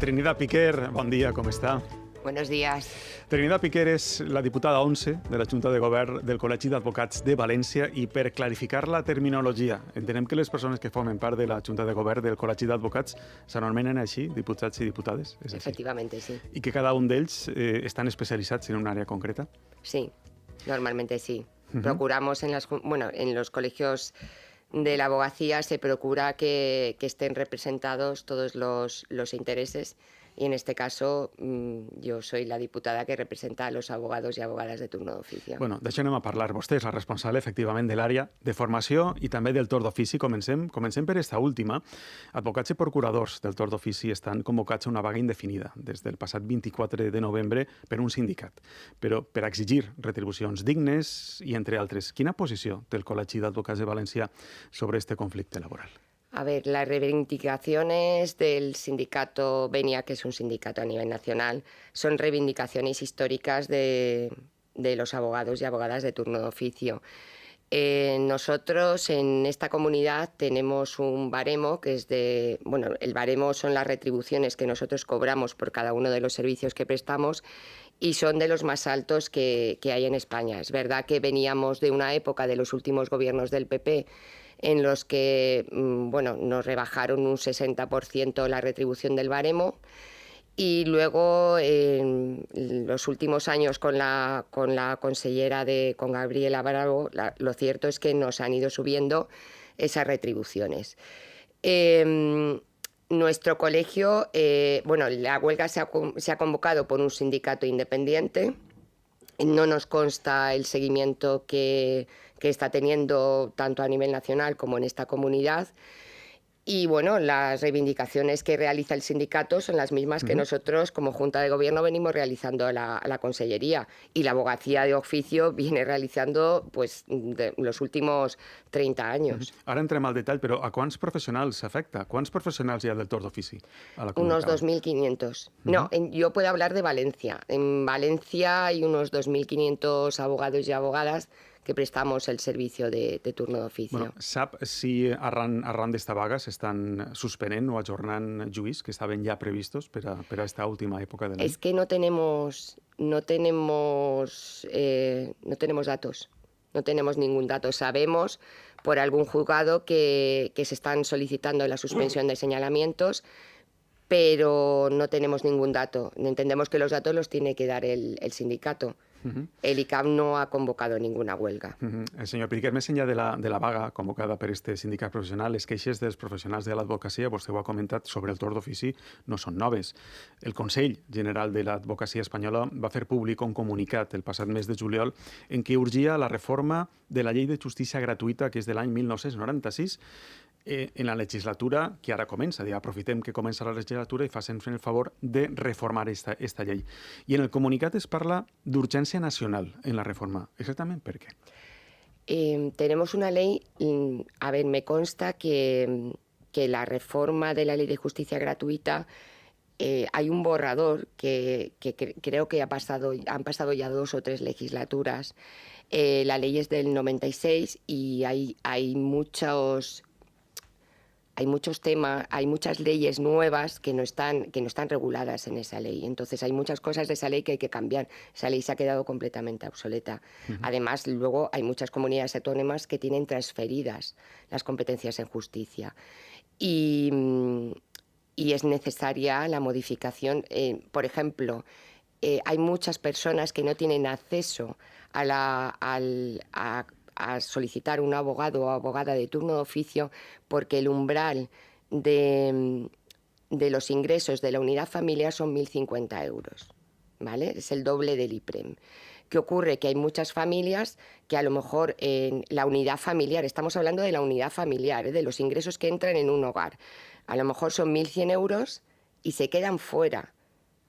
Trinidad Piquer, bon dia, com està? Buenos días. Trinidad Piquer és la diputada 11 de la Junta de Govern del Col·legi d'Advocats de València i per clarificar la terminologia, entenem que les persones que formen part de la Junta de Govern del Col·legi d'Advocats s'anomenen així, diputats i diputades? És així? Efectivamente, sí. I que cada un d'ells estan especialitzats en una àrea concreta? Sí, normalmente sí. Procuramos en los colegios de la abogacía se procura que estén representados todos los intereses y en este caso yo soy la diputada que representa a los abogados y abogadas de turno d'ofici. Bueno, d'això anem a parlar. Vostè és la responsable, efectivament, de l'àrea de formació i també del torn d'ofici. Comencem per esta última. Advocats i procuradors del torn d'ofici estan convocats a una vaga indefinida des del passat 24 de novembre per un sindicat, però per exigir retribucions dignes i, entre altres, quina posició té el Col·legi d'Advocats de València sobre este conflicte laboral? A ver, las reivindicaciones del sindicato VENIA, que es un sindicato a nivel nacional, son reivindicaciones históricas de los abogados y abogadas de turno de oficio. Nosotros en esta comunidad tenemos un baremo que es el baremo son las retribuciones que nosotros cobramos por cada uno de los servicios que prestamos y son de los más altos que hay en España. Es verdad que veníamos de una época de los últimos gobiernos del PP en los que nos rebajaron un 60% la retribución del baremo y luego en los últimos años con la consellera con Gabriela Bravo, lo cierto es que nos han ido subiendo esas retribuciones. Nuestro colegio, la huelga se ha convocado por un sindicato independiente. No nos consta el seguimiento que está teniendo tanto a nivel nacional como en esta comunidad. Y las reivindicaciones que realiza el sindicato son las mismas que nosotros como Junta de Gobierno venimos realizando a la Consellería. Y la abogacía de oficio viene realizando los últimos 30 años. Ara entrem al detall, però a quants professionals s'afecta? Quants professionals hi ha del torn d'ofici a la comunitat? Unos 2.500. No, yo puedo hablar de Valencia. En Valencia hay unos 2.500 abogados y abogadas que prestamos el servicio de turno d'ofici. Bueno, sap si arran d'esta vaga s'estan suspenent o ajornant juís que estaven ja previstos per a esta última època de l'any? Es que no tenemos datos. No tenemos ningún dato. Sabemos por algún juzgado que se están solicitando la suspensión de señalamientos, pero no tenemos ningún dato. Entendemos que los datos los tiene que dar el sindicato. El ICAM no ha convocado ninguna huelga. Senyor Piquer, més enllà de la vaga convocada per este sindicat professional, les queixes dels professionals de l'advocacia, vostè ho ha comentat, sobre el torn d'ofici, no són noves. El Consell General de l'Advocacia Espanyola va fer públic un comunicat el passat mes de juliol en què urgia la reforma de la Llei de Justícia Gratuïta, que és de l'any 1996, en la legislatura que ara comença. Aprofitem que comença la legislatura i facin el favor de reformar esta llei. I en el comunicat es parla d'urgència nacional en la reforma. Exactament per què? Tenemos una ley, me consta que la reforma de la Ley de Justicia Gratuita hay un borrador que creo que han pasado ya 2 o 3 legislaturas. La ley es del 96 y hay muchos temas, hay muchas leyes nuevas que no están reguladas en esa ley. Entonces hay muchas cosas de esa ley que hay que cambiar. Esa ley se ha quedado completamente obsoleta. Además, luego hay muchas comunidades autónomas que tienen transferidas las competencias en justicia. Y es necesaria la modificación. Por ejemplo, hay muchas personas que no tienen acceso a solicitar un abogado o abogada de turno de oficio porque el umbral de los ingresos de la unidad familiar son 1.050 euros, ¿vale? Es el doble del IPREM. ¿Qué ocurre? Que hay muchas familias que a lo mejor en la unidad familiar, estamos hablando de la unidad familiar, de los ingresos que entran en un hogar, a lo mejor son 1.100 euros y se quedan fuera.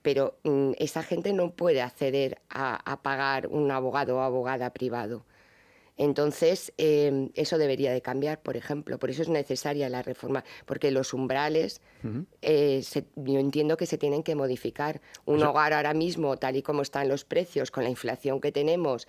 Pero esa gente no puede acceder a pagar un abogado o abogada privado. Entonces, eso debería de cambiar, por ejemplo. Por eso es necesaria la reforma, porque los umbrales, yo entiendo que se tienen que modificar. Un hogar ahora mismo, tal y como están los precios, con la inflación que tenemos,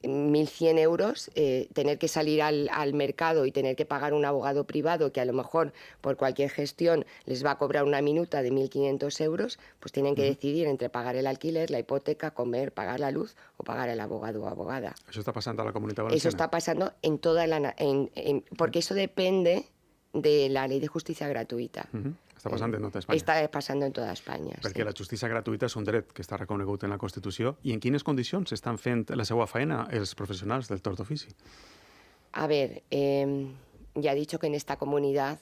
1.100 euros, tener que salir al mercado y tener que pagar un abogado privado que a lo mejor por cualquier gestión les va a cobrar una minuta de 1.500 euros, pues tienen que decidir entre pagar el alquiler, la hipoteca, comer, pagar la luz o pagar el abogado o abogada. Això està passant a la Comunitat Eso Valenciana? está pasando en toda porque eso depende de la ley de justicia gratuïta. Està passant en tota Espanya. Está pasando en toda España. Perquè la justícia gratuïta és un dret que està reconegut en la Constitució. I en quines condicions estan fent la seva feina els professionals del torn d'ofici? A ver, ya he dicho que en esta comunidad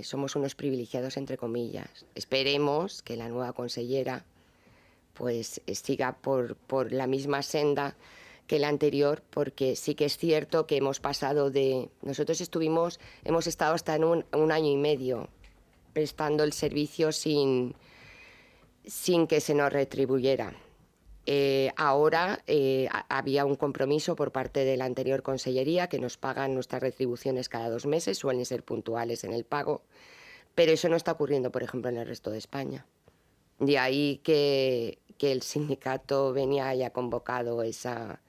somos unos privilegiados, entre comillas. Esperemos que la nueva consellera pues siga por la misma senda que la anterior, porque sí que es cierto que hemos pasado de... Nosotros hemos estado hasta en un año y medio prestando el servicio sin que se nos retribuyera. Ahora había un compromiso por parte de la anterior consellería que nos pagan nuestras retribuciones cada 2 meses, suelen ser puntuales en el pago, pero eso no está ocurriendo, por ejemplo, en el resto de España. De ahí que el sindicato haya convocado esa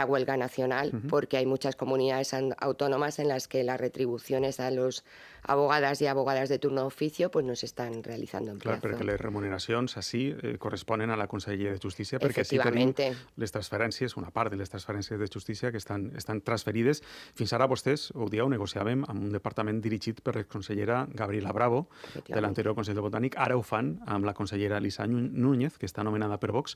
huelga nacional, porque hay muchas comunidades autónomas en las que las retribuciones a los abogadas y abogadas de turno d'oficio pues no s'estan realitzant en plazo. Clar, perquè les remuneracions així corresponen a la Conselleria de Justícia, perquè així tenim les transferències, una part de les transferències de justícia que estan transferides. Fins ara vostès, ho dieu, negociàvem amb un departament dirigit per la consellera Gabriela Bravo, de l'anterior Consell de Botànic. Ara ho fan amb la consellera Elisa Núñez, que està nomenada per Vox.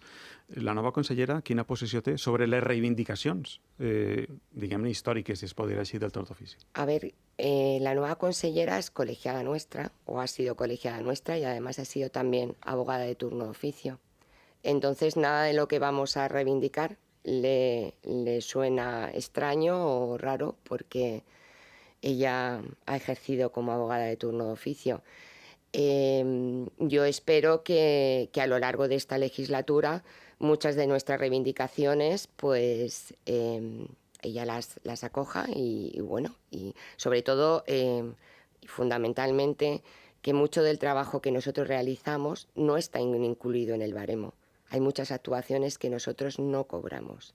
La nova consellera, quina posició té sobre les reivindicacions, diguem-ne, històriques, si es pot dir així, del torn d'ofici? A ver, la nueva consellera es colegiada nuestra, o ha sido colegiada nuestra, y además ha sido también abogada de turno de oficio. Entonces, nada de lo que vamos a reivindicar le suena extraño o raro, porque ella ha ejercido como abogada de turno de oficio. Yo espero que a lo largo de esta legislatura muchas de nuestras reivindicaciones, pues ella las acoja y bueno, y sobre todo y fundamentalmente que mucho del trabajo que nosotros realizamos no está incluido en el baremo. Hay muchas actuaciones que nosotros no cobramos.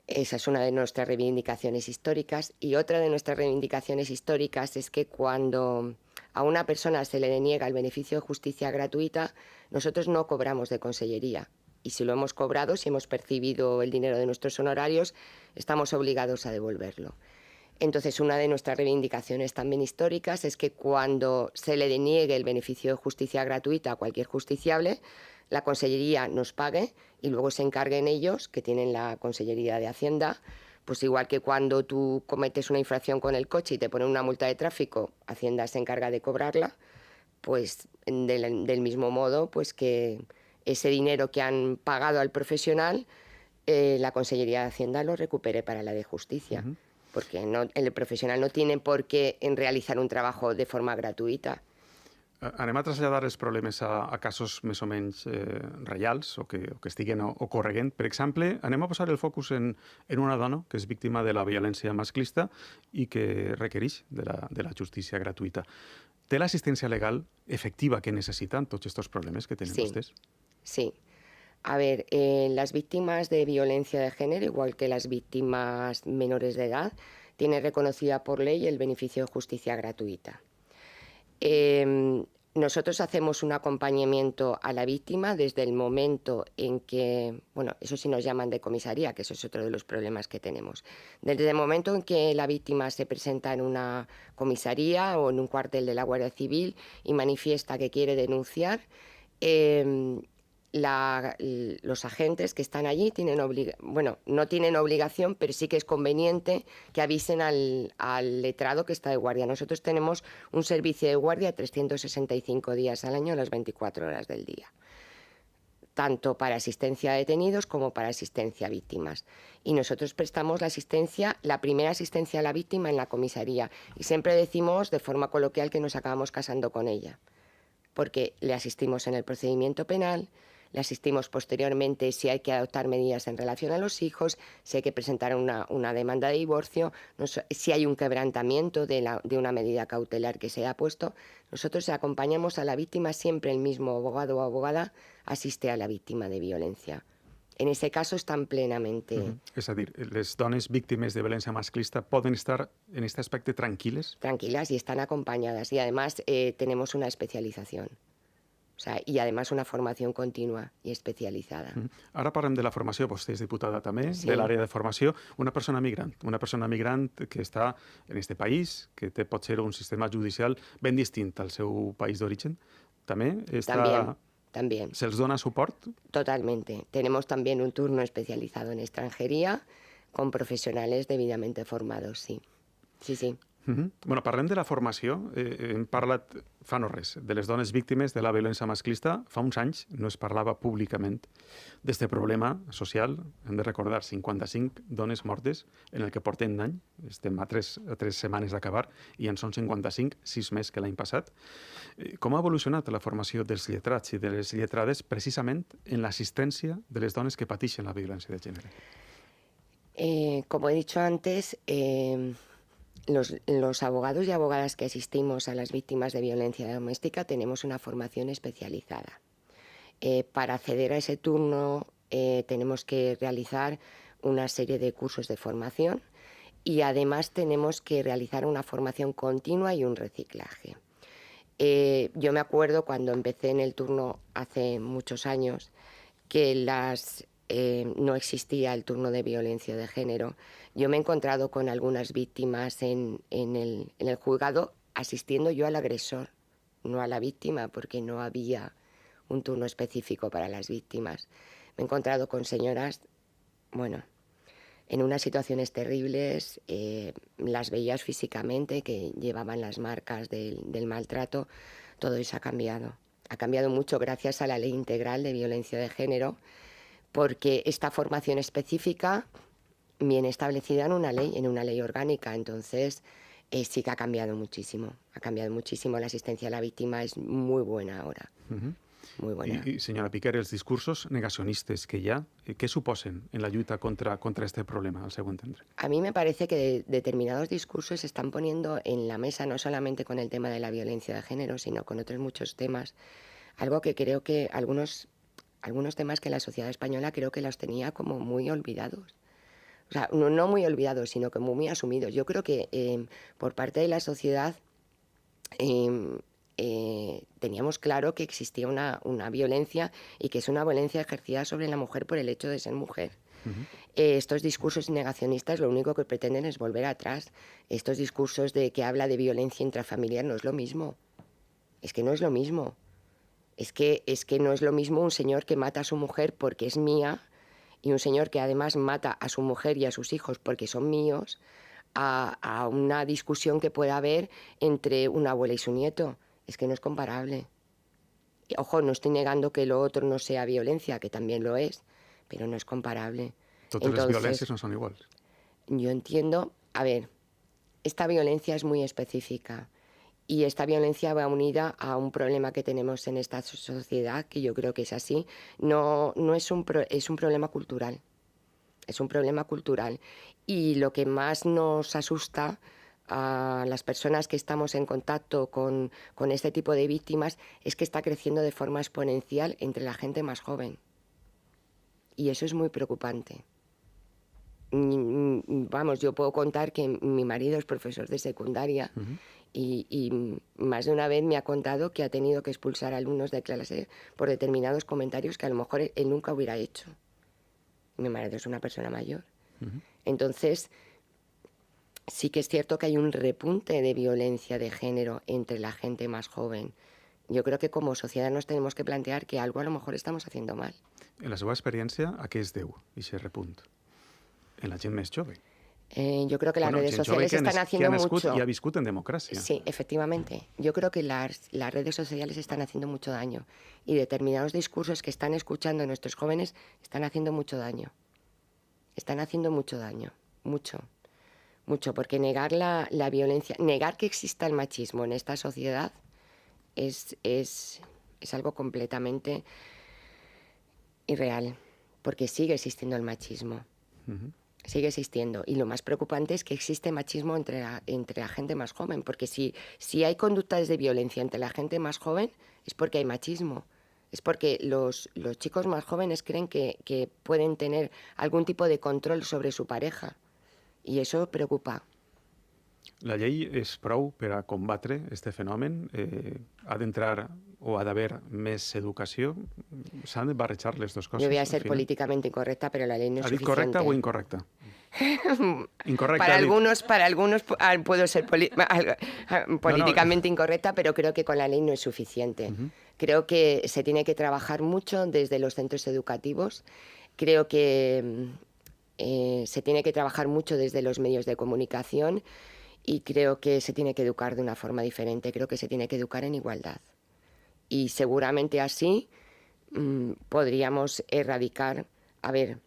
Esa es una de nuestras reivindicaciones históricas, y otra de nuestras reivindicaciones históricas es que cuando a una persona se le deniega el beneficio de justicia gratuita, nosotros no cobramos de consellería. Y si lo hemos cobrado, si hemos percibido el dinero de nuestros honorarios, estamos obligados a devolverlo. Entonces, una de nuestras reivindicaciones también históricas es que cuando se le deniegue el beneficio de justicia gratuita a cualquier justiciable, la Consellería nos pague y luego se encarguen ellos, que tienen la Consellería de Hacienda, pues igual que cuando tú cometes una infracción con el coche y te ponen una multa de tráfico, Hacienda se encarga de cobrarla, pues del mismo modo, pues que ese dinero que han pagado al profesional, la Consellería de Hacienda lo recupere para la de Justicia. Porque el profesional no tiene por qué realizar un trabajo de forma gratuïta. Anem a traslladar els problemes a casos més o menys reals o que estiguen ocorreguent. Per exemple, anem a posar el focus en una dona que és víctima de la violència masclista i que requereix de la justícia gratuïta. Té l'assistència legal efectiva que necessiten tots aquests problemes que tenen vostès? Sí. A ver, las víctimas de violencia de género, igual que las víctimas menores de edad, tienen reconocida por ley el beneficio de justicia gratuita. Nosotros hacemos un acompañamiento a la víctima desde el momento en que, bueno, eso sí nos llaman de comisaría, que eso es otro de los problemas que tenemos. Desde el momento en que la víctima se presenta en una comisaría o en un cuartel de la Guardia Civil y manifiesta que quiere denunciar, los agentes que están allí no tienen obligación, pero sí que es conveniente que avisen al letrado que está de guardia. Nosotros tenemos un servicio de guardia 365 días al año, las 24 horas del día, tanto para asistencia a detenidos como para asistencia a víctimas. Y nosotros prestamos la primera asistencia a la víctima en la comisaría, y siempre decimos de forma coloquial que nos acabamos casando con ella, porque le asistimos en el procedimiento penal, le asistimos posteriormente si hay que adoptar medidas en relación a los hijos, si hay que presentar una demanda de divorcio, si hay un quebrantamiento de una medida cautelar que se ha puesto. Nosotros acompañamos a la víctima, siempre el mismo abogado o abogada asiste a la víctima de violencia. En ese caso estan plenamente... És a dir, les dones víctimes de violència masclista poden estar en este aspecte tranquiles? Tranquilas y están acompañadas. Y además tenemos una especialización. O sea, y además una formación continua y especializada. Ara parlem de la formació, vostè és diputada també, Sí. de l'àrea de formació. Una persona migrant que està en este país, que té potser un sistema judicial ben distint al seu país d'origen, també està... También. ¿Se les dona suport? Totalmente. Tenemos también un turno especializado en extranjería con profesionales debidamente formados, sí. Sí, sí. Bueno, parlem de la formació. Hem parlat fa no res de les dones víctimes de la violència masclista. Fa uns anys no es parlava públicament d'este problema social. Hem de recordar 55 dones mortes en el que portem d'any. Estem a tres setmanes d'acabar i en són 55, 6 més que l'any passat. Com ha evolucionat la formació dels lletrats i de les lletrades precisament en l'assistència de les dones que pateixen la violència de gènere? Como he dicho antes, los abogados y abogadas que asistimos a las víctimas de violencia doméstica tenemos una formación especializada. Para acceder a ese turno tenemos que realizar una serie de cursos de formación y además tenemos que realizar una formación continua y un reciclaje. Yo me acuerdo cuando empecé en el turno hace muchos años que no existía el turno de violencia de género. Yo me he encontrado con algunas víctimas en el juzgado asistiendo yo al agresor, no a la víctima, porque no había un turno específico para las víctimas. Me he encontrado con señoras, bueno, en unas situaciones terribles, las veías físicamente, que llevaban las marcas del maltrato. Todo eso ha cambiado. Ha cambiado mucho gracias a la Ley Integral de Violencia de Género, porque esta formación específica viene establecida en una ley orgánica. Entonces sí que ha cambiado muchísimo. Ha cambiado muchísimo. La asistencia a la víctima es muy buena ahora. Muy buena. I, senyora Piquer, els discursos negacionistes que hi ha, què suposen en la lluita contra este problema, al seu entendre? A mí me parece que determinados discursos se están poniendo en la mesa, no solamente con el tema de la violencia de género, sino con otros muchos temas. Algo que creo que algunos temas que la sociedad española creo que los tenía como muy olvidados. O sea, no muy olvidados, sino como muy asumidos. Yo creo que por parte de la sociedad teníamos claro que existía una violencia y que es una violencia ejercida sobre la mujer por el hecho de ser mujer. Estos discursos negacionistas lo único que pretenden es volver atrás. Estos discursos de que habla de violencia intrafamiliar no es lo mismo. Es que no es lo mismo. Es que no es lo mismo un señor que mata a su mujer porque es mía y un señor que además mata a su mujer y a sus hijos porque son míos, a una discusión que pueda haber entre una abuela y su nieto. Es que no es comparable. Ojo, no estoy negando que lo otro no sea violencia, que también lo es, pero no es comparable. Totes les violències no són iguals. Yo entiendo, a ver, esta violencia es muy específica. Y esta violencia va unida a un problema que tenemos en esta sociedad, que yo creo que es así. No es es un problema cultural. Es un problema cultural. Y lo que más nos asusta a las personas que estamos en contacto con este tipo de víctimas es que está creciendo de forma exponencial entre la gente más joven. Y eso es muy preocupante. Vamos, yo puedo contar que mi marido es profesor de secundaria. Y más de una vez me ha contado que ha tenido que expulsar a alumnos de clase por determinados comentarios que a lo mejor él nunca hubiera hecho. Mi marido es una persona mayor. Entonces, sí que es cierto que hay un repunte de violencia de género entre la gente más joven. Yo creo que como sociedad nos tenemos que plantear que algo a lo mejor estamos haciendo mal. En la seva experiència, a què es deu, aquest repunt? En la gent més jove. Yo creo que las redes sociales están haciendo mucho. Y ha viscut en democracia. Sí, efectivamente. Yo creo que las redes sociales están haciendo mucho daño. Y determinados discursos que están escuchando nuestros jóvenes están haciendo mucho daño. Están haciendo mucho daño. Mucho. Mucho. Porque negar la violencia, negar que exista el machismo en esta sociedad es algo completamente irreal. Porque sigue existiendo el machismo. Sigue existiendo. Y lo más preocupante es que existe machismo entre la gente más joven, porque si hay conductas de violencia entre la gente más joven es porque hay machismo. Es porque los chicos más jóvenes creen que pueden tener algún tipo de control sobre su pareja y eso preocupa. La llei és prou per a combatre este fenomen? Ha d'entrar o ha d'haver més educació? S'han de barrejar les dues coses? Yo voy a al ser final? políticamente incorrecta, pero la ley no es ¿Ha dit suficiente. correcta o incorrecta? Incorrecta. Para ha dit. algunos puedo ser políticamente incorrecta, pero creo que con la ley no es suficiente. Creo que se tiene que trabajar mucho desde los centros educativos. Creo que se tiene que trabajar mucho desde los medios de comunicación y creo que se tiene que educar de una forma diferente. Creo que se tiene que educar en igualdad. Y seguramente así podríamos erradicar, a ver,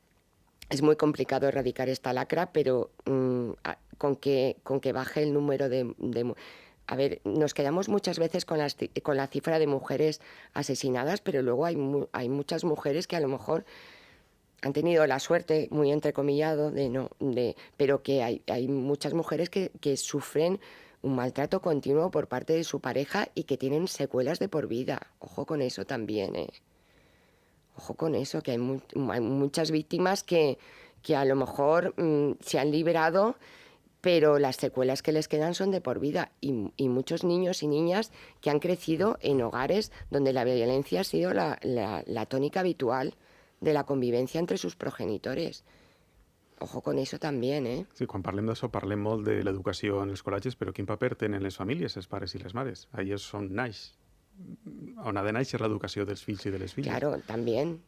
es muy complicado erradicar esta lacra, pero con que baje el número de... A ver, nos quedamos muchas veces con la cifra de mujeres asesinadas, pero luego hay muchas mujeres que a lo mejor han tenido la suerte, muy entrecomillado, pero que hay muchas mujeres que sufren un maltrato continuo por parte de su pareja y que tienen secuelas de por vida. Ojo con eso también, ¿eh? Ojo con eso, que hay muchas víctimas que a lo mejor se han liberado, pero las secuelas que les quedan son de por vida. Y muchos niños y niñas que han crecido en hogares donde la violencia ha sido la tónica habitual de la convivencia entre sus progenitores. Ojo con eso també, eh? Sí, quan parlem d'això parlem molt de l'educació en els col·legis, però quin paper tenen les famílies, els pares i les mares? Ahí és on naix, on ha de néixer l'educació dels fills i de les filles. Claro, también.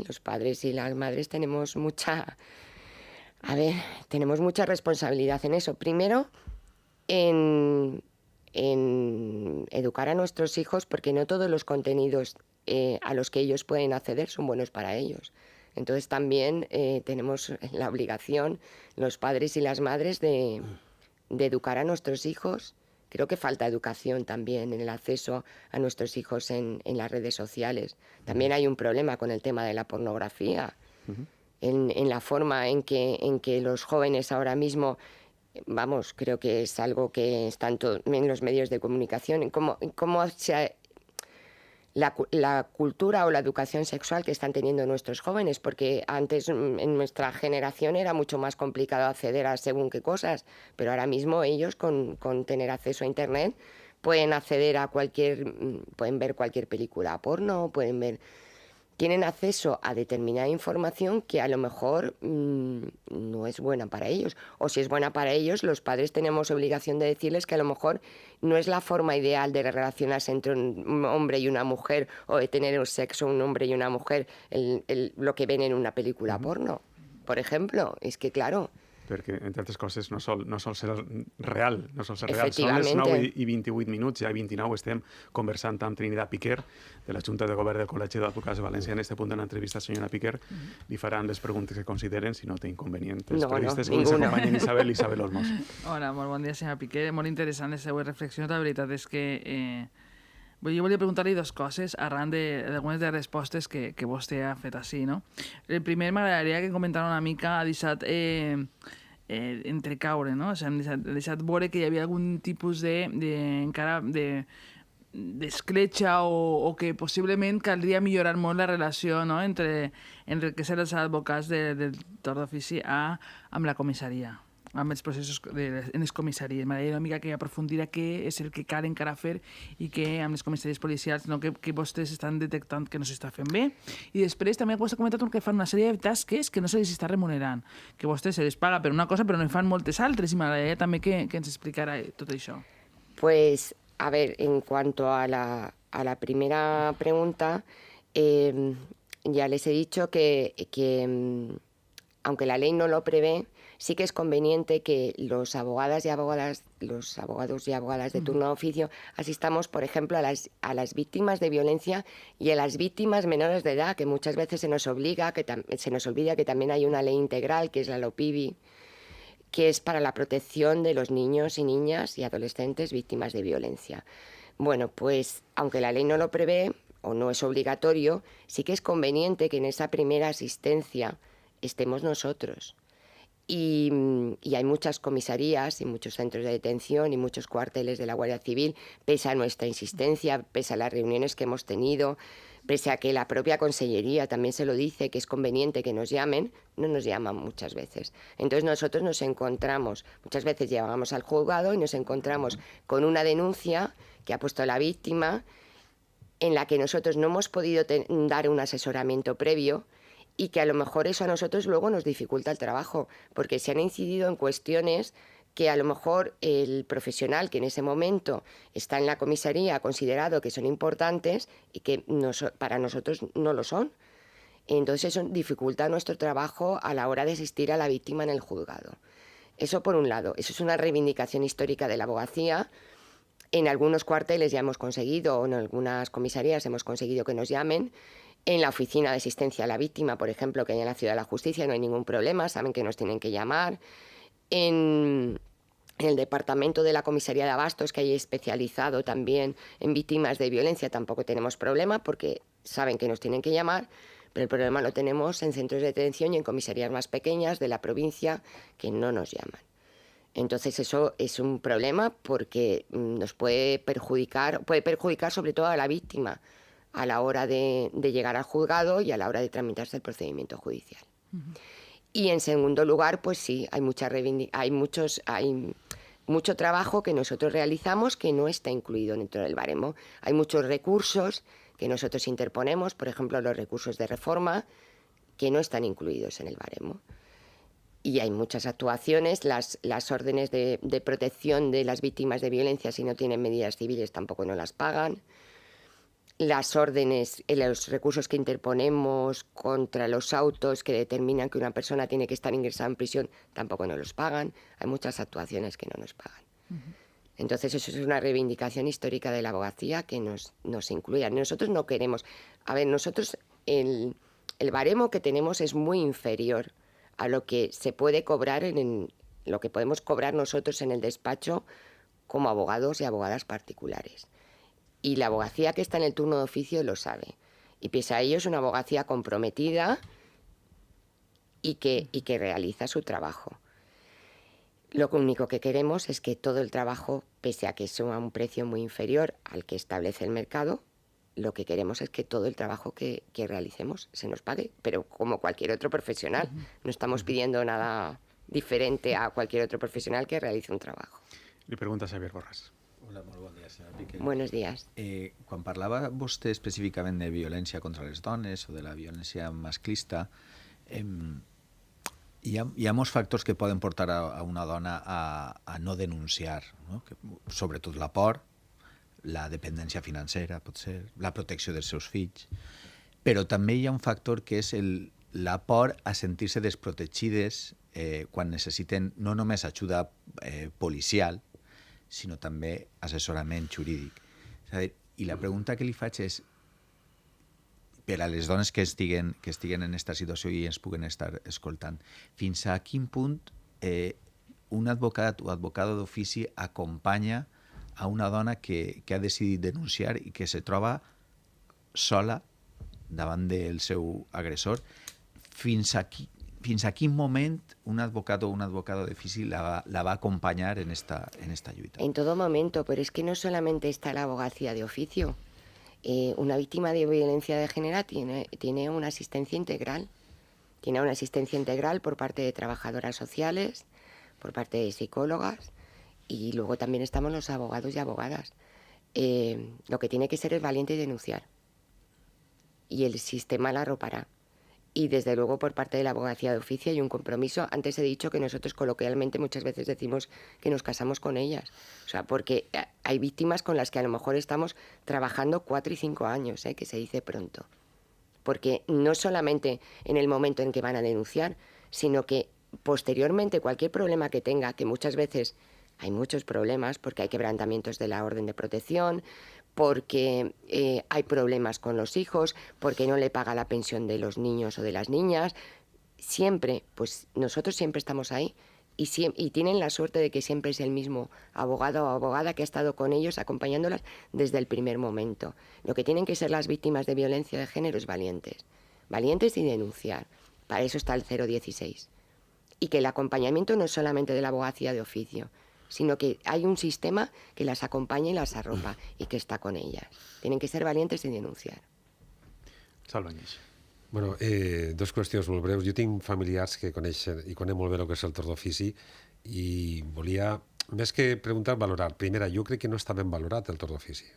Los padres y las madres tenemos mucha responsabilidad en eso. Primero, en educar a nuestros hijos, porque no todos los contenidos a los que ellos pueden acceder son buenos para ellos. Entonces también tenemos la obligación, los padres y las madres, de educar a nuestros hijos. Creo que falta educación también en el acceso a nuestros hijos en las redes sociales. También hay un problema con el tema de la pornografía, en la forma en que los jóvenes ahora mismo, vamos, creo que es algo que está en los medios de comunicación, en cómo la cultura o la educación sexual que están teniendo nuestros jóvenes, porque antes en nuestra generación era mucho más complicado acceder a según qué cosas, pero ahora mismo ellos con tener acceso a internet pueden acceder a pueden ver cualquier película porno, tienen acceso a determinada información que a lo mejor no es buena para ellos. O si es buena para ellos, los padres tenemos obligación de decirles que a lo mejor no es la forma ideal de relacionarse entre un hombre y una mujer o de tener un sexo un hombre y una mujer, lo que ven en una película porno, por ejemplo. Es que, claro... Perquè, entre altres coses, no sol ser real. Són les 9 i 28 minuts, ja 29 estem conversant amb Trinidad Piquer, de la Junta de Govern del Col·legi d'Advocats de València. En aquest punt de l'entrevista, senyora Piquer, li faran les preguntes que consideren, si no té inconvenients. Els periodistes que ens acompanyen, Isabel Olmos. Hola, molt bon dia, senyora Piquer. Molt interessant les seues reflexions. La veritat és que jo volia preguntar-li dues coses arran d'algunes de les respostes que vostè ha fet així, no? El primer, m'agradaria que comentara una mica, ha deixat entrecaure, no? O sigui, ha deixat veure que hi havia algun tipus encara d'escletxa o que possiblement caldria millorar molt la relació, no?, entre enriquecer els advocats del torn d'ofici amb la comissaria, amb els processos en les comissaries. M'agradaria una mica que aprofundirà què és el que cal encara fer i que amb les comissaries policials que vostès estan detectant que no s'està fent bé. I després també vostè ha comentat que fan una sèrie de tasques que no se les està remunerant, que vostè se les paga per una cosa però no fan moltes altres, i m'agradaria també que ens explicara tot això. Pues, a ver, en cuanto a la primera pregunta, ya les he dicho que aunque la ley no lo prevé, sí que es conveniente que los abogados y abogadas de turno de oficio asistamos, por ejemplo, a las víctimas de violencia y a las víctimas menores de edad, que muchas veces se nos olvida que también hay una ley integral, que es la LOPIBI, que es para la protección de los niños y niñas y adolescentes víctimas de violencia. Bueno, pues aunque la ley no lo prevé o no es obligatorio, sí que es conveniente que en esa primera asistencia estemos nosotros. Y hay muchas comisarías y muchos centros de detención y muchos cuarteles de la Guardia Civil, pese a nuestra insistencia, pese a las reuniones que hemos tenido, pese a que la propia Consellería también se lo dice, que es conveniente que nos llamen, no nos llaman muchas veces. Entonces nosotros nos encontramos, muchas veces llegamos al juzgado y nos encontramos con una denuncia que ha puesto la víctima, en la que nosotros no hemos podido dar un asesoramiento previo, y que a lo mejor eso a nosotros luego nos dificulta el trabajo, porque se han incidido en cuestiones que a lo mejor el profesional que en ese momento está en la comisaría ha considerado que son importantes y que para nosotros no lo son. Entonces eso dificulta nuestro trabajo a la hora de asistir a la víctima en el juzgado. Eso por un lado, eso es una reivindicación histórica de la abogacía. En algunos cuarteles ya hemos conseguido, o en algunas comisarías hemos conseguido que nos llamen. En la oficina de asistencia a la víctima, por ejemplo, que hay en la Ciudad de la Justicia, no hay ningún problema, saben que nos tienen que llamar. En el departamento de la comisaría de Abastos, que hay especializado también en víctimas de violencia, tampoco tenemos problema porque saben que nos tienen que llamar, pero el problema lo tenemos en centros de detención y en comisarías más pequeñas de la provincia que no nos llaman. Entonces eso es un problema porque nos puede perjudicar sobre todo a la víctima a la hora de llegar al juzgado y a la hora de tramitarse el procedimiento judicial. Y en segundo lugar, pues sí, hay mucho trabajo que nosotros realizamos que no está incluido dentro del baremo. Hay muchos recursos que nosotros interponemos, por ejemplo, los recursos de reforma, que no están incluidos en el baremo. Y hay muchas actuaciones, las órdenes de protección de las víctimas de violencia, si no tienen medidas civiles, tampoco no las pagan. Las órdenes, los recursos que interponemos contra los autos que determinan que una persona tiene que estar ingresada en prisión, tampoco nos los pagan. Hay muchas actuaciones que no nos pagan. Entonces eso es una reivindicación histórica de la abogacía que nos incluya. Nosotros no queremos... A ver, nosotros el baremo que tenemos es muy inferior a lo que se puede cobrar lo que podemos cobrar nosotros en el despacho como abogados y abogadas particulares. Y la abogacía que está en el turno de oficio lo sabe. Y pese a ello es una abogacía comprometida y que realiza su trabajo. Lo único que queremos es que todo el trabajo, pese a que sea a un precio muy inferior al que establece el mercado, lo que queremos es que todo el trabajo que realicemos se nos pague, pero como cualquier otro profesional. No estamos pidiendo nada diferente a cualquier otro profesional que realice un trabajo. Li pregunta Xavier Borràs. Hola, molt bon dia, senyora Piqué. Buenos días. Quan parlava vostè específicament de violència contra les dones o de la violència masclista, hi ha molts factors que poden portar a una dona a no denunciar, no? Sobretot la por, la dependència financera, potser, la protecció dels seus fills, però també hi ha un factor que és la por a sentir-se desprotegides quan necessiten no només ajuda policial, sinó també assessorament jurídic. I la pregunta que li faig és, per a les dones que estiguen en aquesta situació i ens puguen estar escoltant, fins a quin punt un advocat o advocada d'ofici acompanya a una dona que ha decidit denunciar i que se troba sola davant del seu agressor, fins a quin moment un advocat o una advocada d'ofici la va acompañar en esta lluita? En todo momento, pero es que no solamente está la abogacía de oficio. Una víctima de violencia de género tiene una asistencia integral. Tiene una asistencia integral por parte de trabajadoras sociales, por parte de psicólogas, y luego también estamos los abogados y abogadas. Lo que tiene que ser es valiente y denunciar. Y el sistema la arropará. Y desde luego por parte de la abogacía de oficio hay un compromiso. Antes he dicho que nosotros coloquialmente muchas veces decimos que nos casamos con ellas. O sea, porque hay víctimas con las que a lo mejor estamos trabajando 4 y 5 años, que se dice pronto. Porque no solamente en el momento en que van a denunciar, sino que posteriormente cualquier problema que tenga, que muchas veces hay muchos problemas porque hay quebrantamientos de la orden de protección, porque hay problemas con los hijos, porque no le paga la pensión de los niños o de las niñas. Siempre, pues nosotros siempre estamos ahí y tienen la suerte de que siempre es el mismo abogado o abogada que ha estado con ellos acompañándolas desde el primer momento. Lo que tienen que ser las víctimas de violencia de género es valientes y denunciar. Para eso está el 016. Y que el acompañamiento no es solamente de la abogacía de oficio, sino que hay un sistema que las acompaña y las arropa y que está con ellas. Tienen que ser valientes y denunciar. Salva Nyeix. Bueno, dos qüestions molt breus. Jo tinc familiars que coneixen i conec molt bé el que és el torn d'ofici i volia, més que preguntar, valorar. Primera, jo crec que no està ben valorat el torn d'ofici.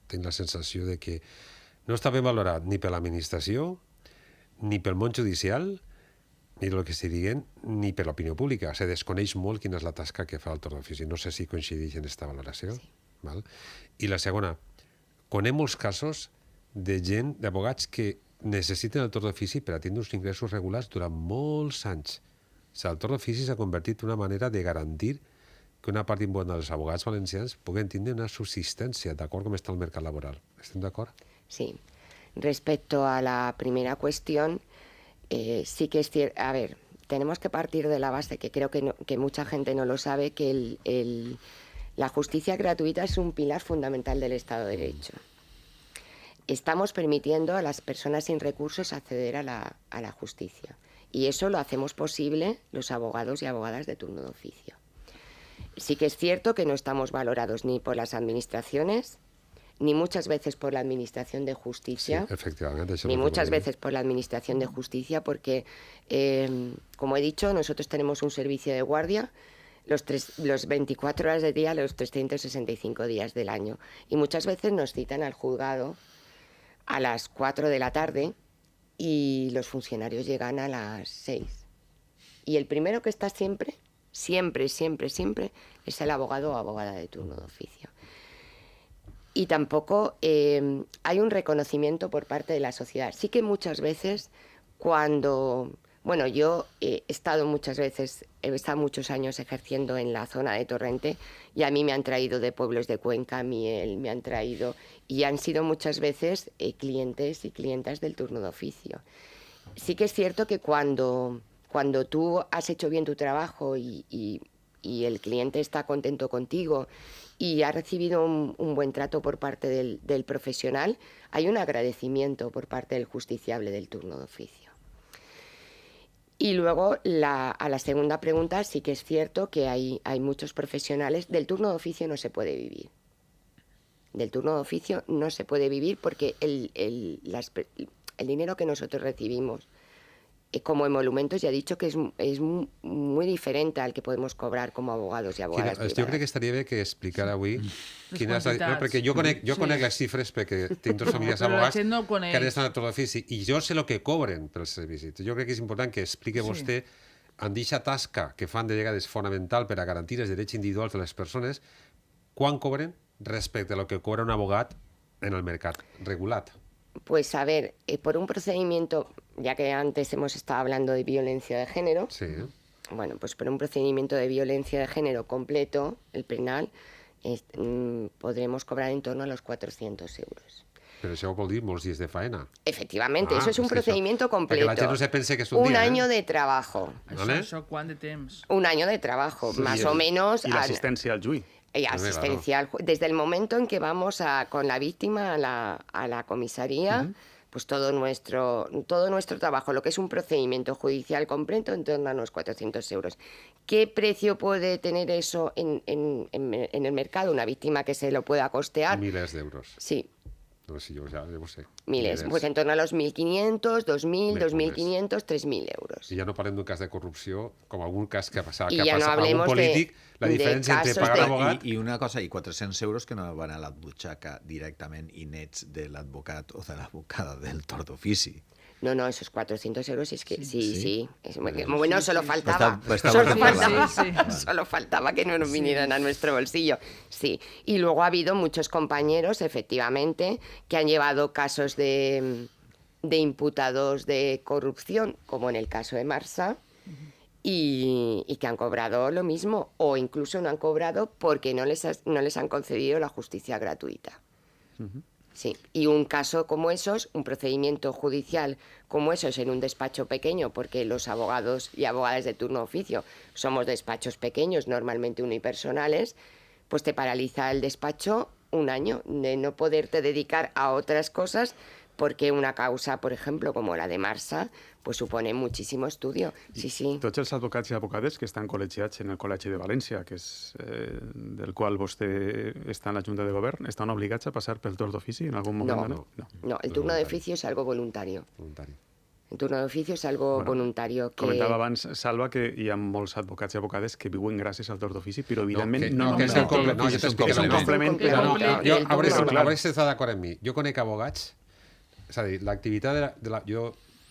Tinc la sensació de que no està ben valorat ni per l'administració, ni pel món judicial, ni el que estic dient, ni per l'opinió pública. Se desconeix molt quina és la tasca que fa el torn d'ofici. No sé si coincideix en aquesta valoració. Sí. Val? I la segona, conec molts casos de gent, d'advocats que necessiten el torn d'ofici per a tindre uns ingressos regulars durant molts anys. O sigui, el torn d'ofici s'ha convertit en una manera de garantir que una part important dels advocats valencians puguen tindre una subsistència d'acord com està el mercat laboral. ¿Estem d'acord? Sí. Respecto a la primera cuestión, sí que es cierto. A ver, tenemos que partir de la base, que creo que mucha gente no lo sabe, que la justicia gratuita es un pilar fundamental del Estado de Derecho. Estamos permitiendo a las personas sin recursos acceder a la justicia. Y eso lo hacemos posible los abogados y abogadas de turno de oficio. Sí que es cierto que no estamos valorados ni por las administraciones, ni muchas veces por la Administración de Justicia, Sí, efectivamente, eso ni es lo que muchas voy a veces por la Administración de Justicia, porque, como he dicho, nosotros tenemos un servicio de guardia los 24 horas del día, los 365 días del año. Y muchas veces nos citan al juzgado a las 4 de la tarde y los funcionarios llegan a las 6. Y el primero que está siempre es el abogado o abogada de turno de oficio. Y tampoco hay un reconocimiento por parte de la sociedad. Sí que muchas veces cuando... Bueno, yo he estado muchos años ejerciendo en la zona de Torrente y a mí me han traído de pueblos de Cuenca, Miel, me han traído... Y han sido muchas veces clientes y clientas del turno de oficio. Sí que es cierto que cuando tú has hecho bien tu trabajo y el cliente está contento contigo y ha recibido un buen trato por parte del profesional, hay un agradecimiento por parte del justiciable del turno de oficio. Y luego, a la segunda pregunta, sí que es cierto que hay muchos profesionales. Del turno de oficio no se puede vivir. Del turno de oficio no se puede vivir porque el dinero que nosotros recibimos como emolumentos, ja he dit que és muy diferente al que podemos cobrar com a abogados i abogades privades. Jo crec que estaria bé que explicara avui quines... No, perquè jo conec les xifres perquè tinc dos famílies abogats que han estat a torn d'ofici i jo sé el que cobren pels servicis. Jo crec que és important que expliqui vostè en aquesta tasca que fan de vegades fonamental per a garantir els drets individuals de les persones, quan cobren respecte a lo que cobra un abogat en el mercat regulat. Pues a ver, por un procedimiento, ya que antes hemos estado hablando de violencia de género, Sí. Bueno, pues por un procedimiento de violencia de género completo, el penal, podremos cobrar en torno a los 400 euros. Però això vol dir molts dies de faena. Efectivamente, eso es un procedimiento completo. Perquè la gent no se pense que és un dia. Año de trabajo. Això quant de temps? Un año de trabajo, más o menos. I l'assistència al juí. Y asistencial. Desde el momento en que vamos con la víctima a la comisaría, pues todo nuestro trabajo, lo que es un procedimiento judicial completo, en torno a unos 400 euros. ¿Qué precio puede tener eso en el mercado? Una víctima que se lo pueda costear. Miles d'euros. Sí. No sé, jo ja ho sé. Miles. Pues en torno a los 1.500, 2.000, 2.500, 3.000 euros. I ja no parlem d'un cas de corrupció, com algun cas que ha passat I ja no amb algun polític, la diferència entre pagar l'abogat... I una cosa, i 400 euros que no van a la butxaca directament i nets de l'advocat o de l'advocada del torn d'ofici. No, esos 400 euros es que sí. Bueno, solo faltaba. Solo faltaba que no nos vinieran a nuestro bolsillo. Sí. Y luego ha habido muchos compañeros, efectivamente, que han llevado casos de imputados de corrupción, como en el caso de Marsa, y que han cobrado lo mismo, o incluso no han cobrado porque no les han concedido la justicia gratuita. Sí, y un caso como esos, un procedimiento judicial como esos en un despacho pequeño, porque los abogados y abogadas de turno de oficio somos despachos pequeños, normalmente unipersonales, pues te paraliza el despacho un año de no poderte dedicar a otras cosas porque una causa, por ejemplo, como la de Marsa, pues supone muchísimo estudio. Sí, sí. Tots els advocats i advocades que estan col·legiats en el Col·legi de València, que és del qual vostè està en la Junta de Govern, estan obligats a passar pel torn d'ofici en algun moment? No, el turno de oficio es algo voluntario. Voluntari. El turno de oficio es algo voluntario. Comentava abans, Salva, que hi ha molts advocats i advocades que viuen gràcies al torn d'ofici, però evidentment no és el complement. No, jo t'explico. És un complement. Jo, hauràs d'estar d'acord amb mi. Jo conec abogats, és a dir, l'activitat jo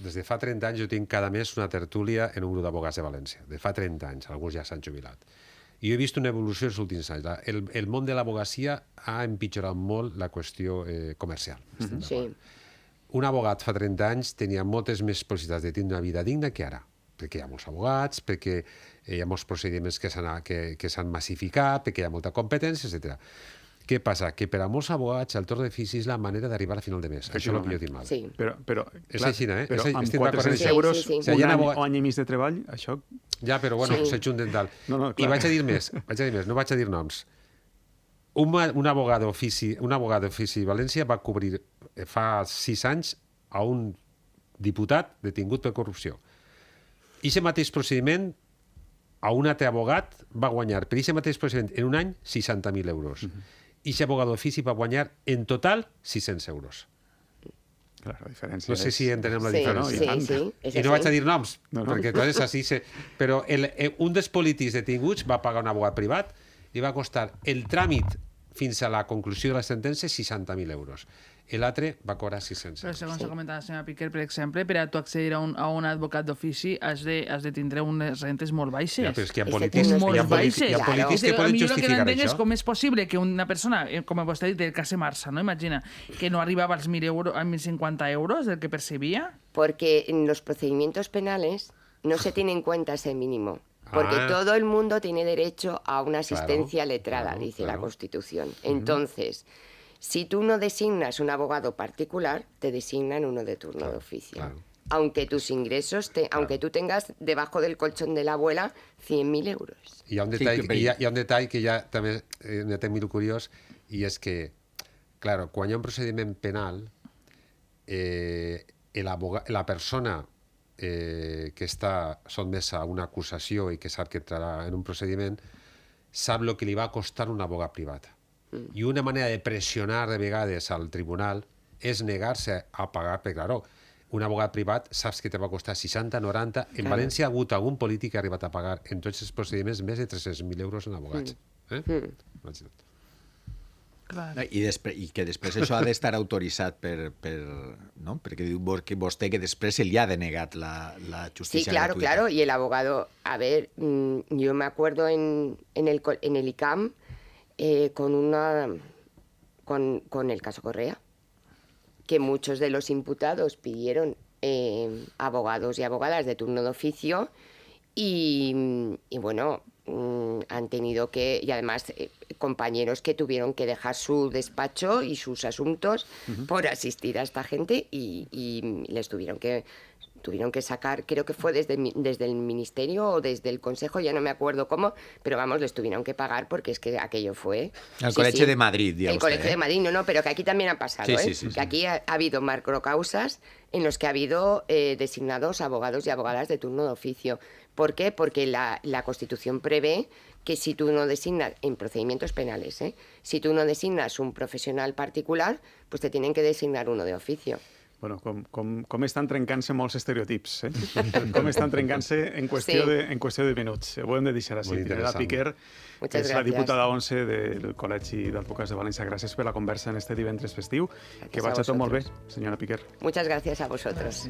des de fa 30 anys jo tinc cada mes una tertúlia en un grup d'abogats de València. De fa 30 anys, alguns ja s'han jubilat. I jo he vist una evolució els últims anys. El món de l'abogacia ha empitjorat molt la qüestió comercial. Sí. Un abogat fa 30 anys tenia moltes més possibilitats de tindre una vida digna que ara, perquè hi ha molts abogats, perquè hi ha molts procediments que s'han massificat, perquè hi ha molta competència, etc. Què passa? Que per a molts abogats el torn d'ofici és la manera d'arribar a final de mes. Això és el que jo tinc mal. Sí. Però és així, eh? Però amb Estic d'acord 400 amb euros, Sí. un any o any i mig de treball, això... Ja, però bueno, Sí. s'ajunten tal. No, I clar. vaig a dir més, no vaig a dir noms. Un abogat d'ofici de València va cobrir fa 6 anys a un diputat detingut per corrupció. I aquest mateix procediment, a un altre abogat va guanyar per aquest mateix procediment en un any 60.000 euros. I aquest abogat d'ofici va guanyar en total 600 euros. Clar, la diferència No sé si entenem la Sí, diferència. sí. I no vaig a dir noms, No. perquè entonces així però un dels polítics detinguts va pagar un abogat privat i va costar el tràmit fins a la conclusió de la sentència 60.000 euros. L'altre va cobrar 600 Però euros. segons ha comentat la senyora Piquer, per exemple, per a tu accedir a un advocat d'ofici has de tindre unes rentes molt baixes. Ja, però és que hi ha És que polítics, tens molt baixes. hi ha polítics que A poden mi el que no justificar entenc és això. com és possible que una persona, com vostè ha dit, del cas de Marsa, no? Imagina, que no arribava als 1.000 euros, a 1.050 euros del que percebia. Porque en los procedimientos penales no se tiene en cuenta ese mínimo. Porque Ah. todo el mundo tiene derecho a una asistencia Claro, letrada, claro, dice la claro. Constitución. Entonces, si tú no designas un abogado particular, te designan uno de turno de oficio. claro. Aunque tus ingresos, aunque tú tengas debajo del colchón de la abuela 100.000 euros. Hi ha un Sí, detall, que- hi ha un detall que ja també ne té mil curiós, i és que, clar, quan hi ha un procediment penal, la persona que està sotmesa a una acusació i que sap que entrarà en un procediment, sap el que li va costar un abogat privat. I una manera de pressionar de vegades al tribunal és negar-se a pagar, perquè, clar, un abogat privat saps que te va costar 60, 90... En València ha hagut algun polític que ha arribat a pagar en tots els procediments més de 300.000 euros en abogats. Imagina't. Clar. I que després això ha d'estar autoritzat no? Perquè diu que vostè que després se li ha denegat la Sí, justícia claro, gratuïta. claro. Y el abogado, a ver, yo me acuerdo en el ICAM con el caso Correa, que muchos de los imputados pidieron abogados y abogadas de turno de oficio y bueno, han tenido que, y además compañeros que tuvieron que dejar su despacho y sus asuntos por asistir a esta gente y les tuvieron que sacar, creo que fue desde el ministerio o desde el consejo, ya no me acuerdo cómo, pero vamos, les tuvieron que pagar porque es que aquello fue... El Colegio de Madrid, diga El usted, Colegio de Madrid, no, pero que aquí también ha pasado, Sí, ¿eh? sí, Que aquí ha habido macrocausas en los que ha habido designados abogados y abogadas de turno de oficio. ¿Por qué? Porque la Constitución prevé que si tú no designas, en procedimientos penales, si tú no designas un profesional particular, pues te tienen que designar uno de oficio. Bueno, com estan trencant-se molts estereotips, eh? Com estan trencant-se en qüestió de minuts. Ho hem de deixar així. Molt Pineda interessant. Piquer, que Muchas és la gracias. diputada 11 del Col·legi d'Advocats de València. Gràcies per la conversa en este divendres festiu. Que a vagi tot molt bé, vosotros. senyora Piquer. Muchas gracias a vosotros.